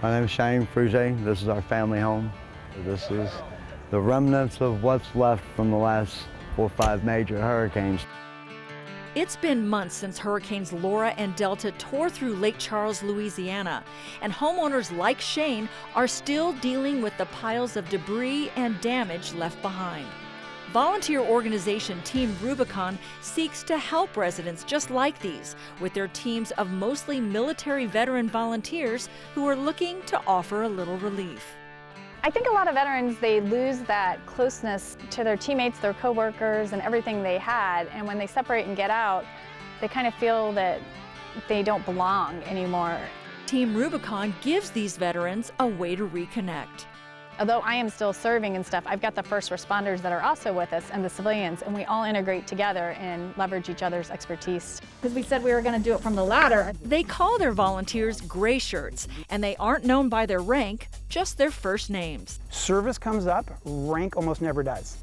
My name is Shane Fruget. This is our family home. This is the remnants of what's left from the last 4 or 5 major hurricanes. It's been months since Hurricanes Laura and Delta tore through Lake Charles, Louisiana, and homeowners like Shane are still dealing with the piles of debris and damage left behind. Volunteer organization Team Rubicon seeks to help residents just like these with their teams of mostly military veteran volunteers who are looking to offer a little relief. I think a lot of veterans, they lose that closeness to their teammates, their coworkers, and everything they had. And when they separate and get out, they kind of feel that they don't belong anymore. Team Rubicon gives these veterans a way to reconnect. Although I am still serving and stuff, I've got the first responders that are also with us and the civilians, and we all integrate together and leverage each other's expertise. Because we said we were going to do it from the ladder. They call their volunteers gray shirts, and they aren't known by their rank, just their first names. Service comes up, rank almost never does.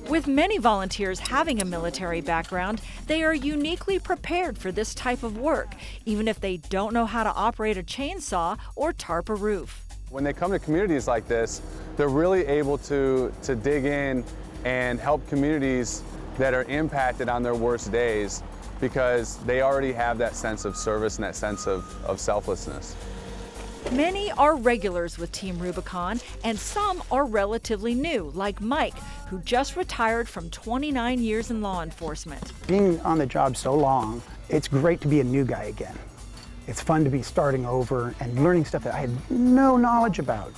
With many volunteers having a military background, they are uniquely prepared for this type of work, even if they don't know how to operate a chainsaw or tarp a roof. When they come to communities like this, they're really able to dig in and help communities that are impacted on their worst days because they already have that sense of service and that sense of selflessness. Many are regulars with Team Rubicon, and some are relatively new, like Mike, who just retired from 29 years in law enforcement. Being on the job so long, it's great to be a new guy again. It's fun to be starting over and learning stuff that I had no knowledge about.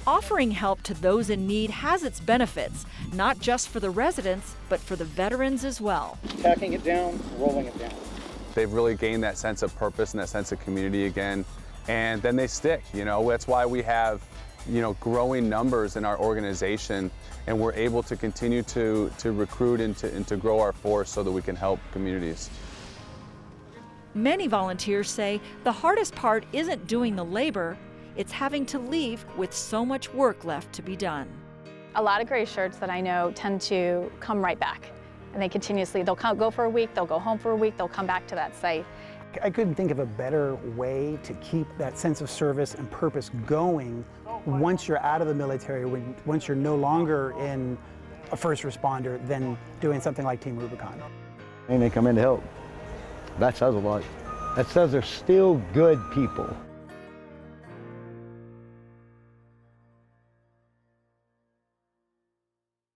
Offering help to those in need has its benefits, not just for the residents, but for the veterans as well. Tacking it down, rolling it down. They've really gained that sense of purpose and that sense of community again, and then they stick. That's why we have, growing numbers in our organization, and we're able to continue to recruit and to grow our force so that we can help communities. Many volunteers say the hardest part isn't doing the labor, it's having to leave with so much work left to be done. A lot of gray shirts that I know tend to come right back, and they continuously, they'll go for a week, they'll go home for a week, they'll come back to that site. I couldn't think of a better way to keep that sense of service and purpose going once you're out of the military, once you're no longer in a first responder, than doing something like Team Rubicon. And they come in to help. That says a lot. That says they're still good people.